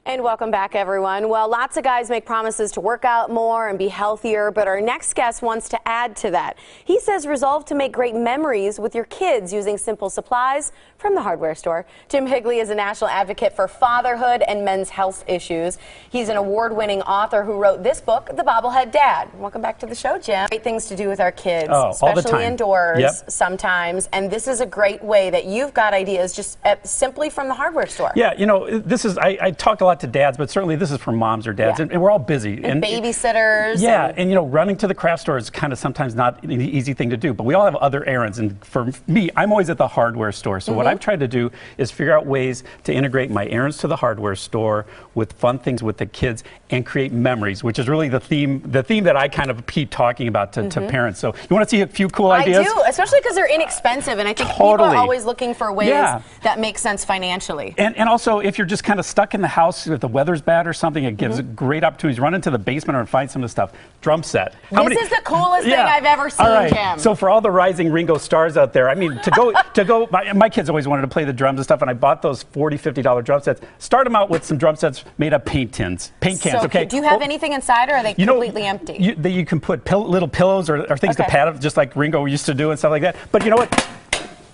And welcome back, everyone. Well, lots of guys make promises to work out more and be healthier, but our next guest wants to add to that. He says resolve to make great memories with your kids using simple supplies from the hardware store. Jim Higley is a national advocate for fatherhood and men's health issues. He's an award-winning author who wrote this book, The Bobblehead Dad. Welcome back to the show, Jim. Great things to do with our kids, especially indoors sometimes. And this is a great way that you've got ideas just simply from the hardware store. Yeah, you know, this is, I talk a lot to dads, but certainly this is for moms or dads, and we're all busy. And babysitters. Yeah, and you know, running to the craft store is kind of sometimes not an easy thing to do, but we all have other errands. And for me, I'm always at the hardware store. So what I've tried to do is figure out ways to integrate my errands to the hardware store with fun things with the kids and create memories, which is really the theme that I kind of keep talking about to parents. So you want to see a few cool ideas? I do, especially because they're inexpensive, and I think people are always looking for ways that make sense financially. And also, if you're just kind of stuck in the house, if the weather's bad or something, it gives great opportunities. Run into the basement and find some of the stuff. Drum set. This is the coolest thing I've ever seen, Jim. So for all the rising Ringo stars out there, I mean, to go, my kids always wanted to play the drums and stuff, and I bought those $40, $50 drum sets. Start them out with some drum sets made of paint cans. Okay. Do you have anything inside, or are they completely empty? You can put little pillows or things to pad it, just like Ringo used to do and stuff like that. But you know what?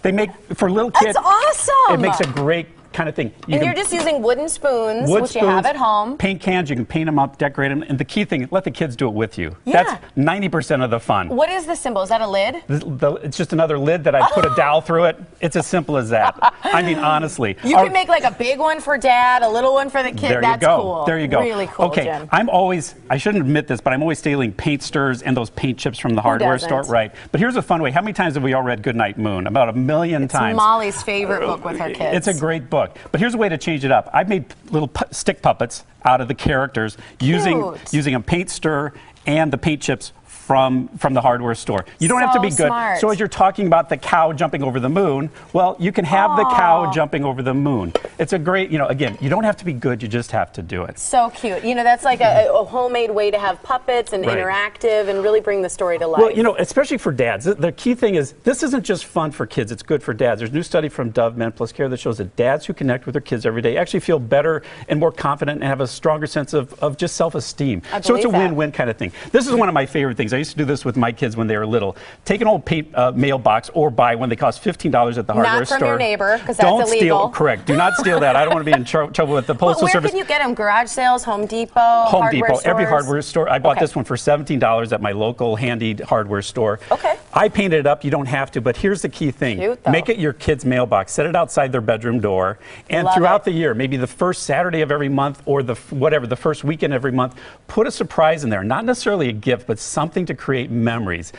They make, for little kids, that's awesome. It makes a great kind of thing. You're just using wooden spoons, which you have at home. Paint cans, you can paint them up, decorate them, and the key thing, let the kids do it with you. Yeah. That's 90% of the fun. What is the symbol? Is that a lid? It's just another lid that I put a dowel through it. It's as simple as that. I mean, honestly. You can make like a big one for dad, a little one for the kid. There That's you go. cool. There you go. Really cool, Jim. I shouldn't admit this, but I'm always stealing paint stirrers and those paint chips from the hardware store. Right. But here's a fun way. How many times have we all read Goodnight Moon? About 1 million times. It's Molly's favorite book with her kids. It's a great book. But here's a way to change it up. I've made little stick puppets out of the characters using a paint stirrer and the paint chips from the hardware store. You don't have to be good. Smart. So as you're talking about the cow jumping over the moon, well, you can have the cow jumping over the moon. It's a great, you know, again, you don't have to be good, you just have to do it. So cute. You know, that's like a homemade way to have puppets and interactive and really bring the story to life. Well, you know, especially for dads, the key thing is this isn't just fun for kids, it's good for dads. There's a new study from Dove Men Plus Care that shows that dads who connect with their kids every day actually feel better and more confident and have a stronger sense of just self-esteem. So it's a win-win kind of thing. This is one of my favorite things. I used to do this with my kids when they were little. Take an old mailbox or buy one. They cost $15 at the hardware store. Not from your neighbor, because that's illegal. Don't steal. Correct. Do not steal that. I don't want to be in trouble with the Postal Service. Where can you get them? Garage sales, Home Depot, Home Depot, every hardware store. I bought this one for $17 at my local handy hardware store. Okay. I painted it up. You don't have to, but here's the key thing. Cute, though. Make it your kid's mailbox. Set it outside their bedroom door. And throughout the year, maybe the first Saturday of every month or the first weekend every month, put a surprise in there. Not necessarily a gift, but something to create memories.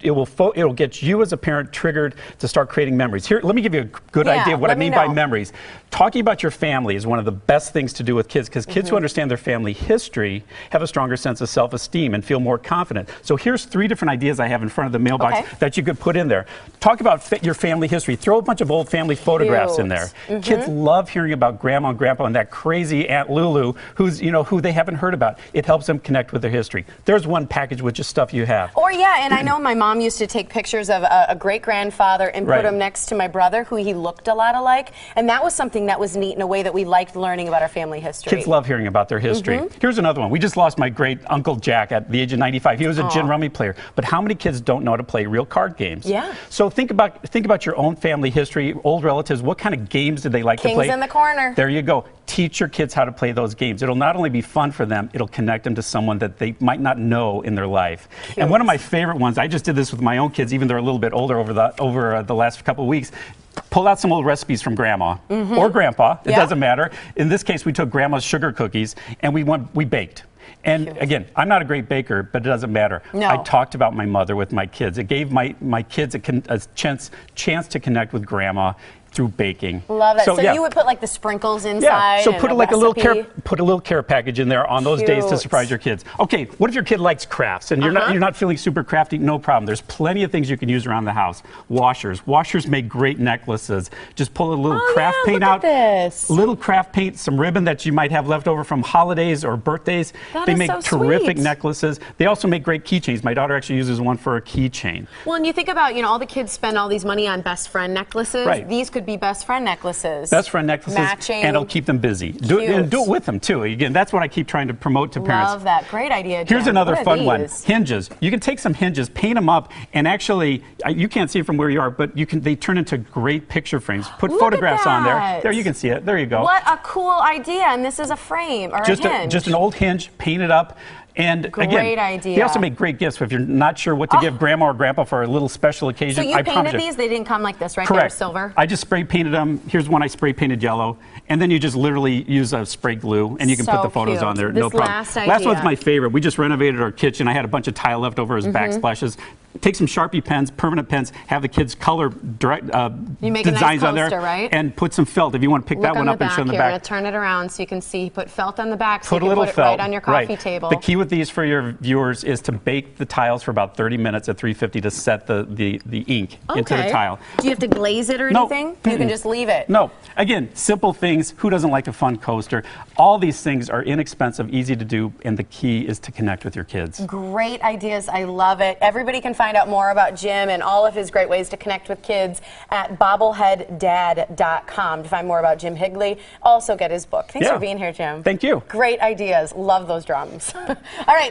It'll get you as a parent triggered to start creating memories. Here, let me give you a good idea of what I mean by memories. Talking about your family is one of the best things to do with kids, because kids who understand their family history have a stronger sense of self-esteem and feel more confident. So here's 3 different ideas I have in front of the mailbox that you could put in there. Talk about your family history. Throw a bunch of old family photographs in there. Kids love hearing about grandma and grandpa and that crazy Aunt Lulu who they haven't heard about. It helps them connect with their history. There's one package with just stuff you have. And I know my mom used to take pictures of a great-grandfather and put them next to my brother, who he looked a lot alike, and that was something that was neat in a way that we liked learning about our family history. Kids love hearing about their history. Here's another one. We just lost my great Uncle Jack at the age of 95. He was a gin rummy player, but how many kids don't know how to play real card games? Yeah. So think about your own family history, old relatives. What kind of games did they like to play? Kings in the Corner. There you go. Teach your kids how to play those games. It'll not only be fun for them, it'll connect them to someone that they might not know in their life. Cute. And one of my favorite ones, I just did this with my own kids, even though they're a little bit older over the last couple of weeks. Pull out some old recipes from grandma or grandpa, it doesn't matter. In this case, we took grandma's sugar cookies and we baked. And again, I'm not a great baker, but it doesn't matter. I talked about my mother with my kids. It gave my kids a chance to connect with grandma through baking. Love that. So you would put like the sprinkles inside. Yeah. So put a little care package in there on those days to surprise your kids. Okay. What if your kid likes crafts and you're not feeling super crafty? No problem. There's plenty of things you can use around the house. Washers make great necklaces. Just pull a little craft paint out. Little craft paint, some ribbon that you might have left over from holidays or birthdays. They make terrific necklaces. They also make great keychains. My daughter actually uses one for a keychain. Well, and you think about, all the kids spend all these money on best friend necklaces. These could could be best friend necklaces. Best friend necklaces. Matching. And it'll keep them busy. Do it with them, too. Again, that's what I keep trying to promote to parents. Love that. Great idea, Jim. Here's another fun one. Hinges. You can take some hinges, paint them up, and actually, you can't see it from where you are, but they turn into great picture frames. Put photographs on there. There, you can see it. There you go. What a cool idea. And this is a frame or a hinge. Just an old hinge, paint it up. And great idea. They also make great gifts if you're not sure what to give grandma or grandpa for a little special occasion. So you painted these? They didn't come like this, right? Correct. They were silver? I just spray painted them. Here's one I spray painted yellow. And then you just literally use a spray glue and you can put the photos on there. No problem. Last one's my favorite. We just renovated our kitchen. I had a bunch of tile left over as backsplashes. Take some Sharpie pens, permanent pens, have the kids color designs on there, right? And put some felt. If you want to pick that one up and show in the back. I'm going to turn it around so you can see. Put felt on the back so put you a can little put it felt right on your coffee table. The key with these for your viewers is to bake the tiles for about 30 minutes at 350 to set the ink into the tile. Do you have to glaze it or anything? You can just leave it. No. Again, simple things. Who doesn't like a fun coaster? All these things are inexpensive, easy to do, and the key is to connect with your kids. Great ideas. I love it. Everybody can find out more about Jim and all of his great ways to connect with kids at bobbleheaddad.com to find more about Jim Higley. Also get his book. Thanks for being here, Jim. Thank you. Great ideas. Love those drums. All right.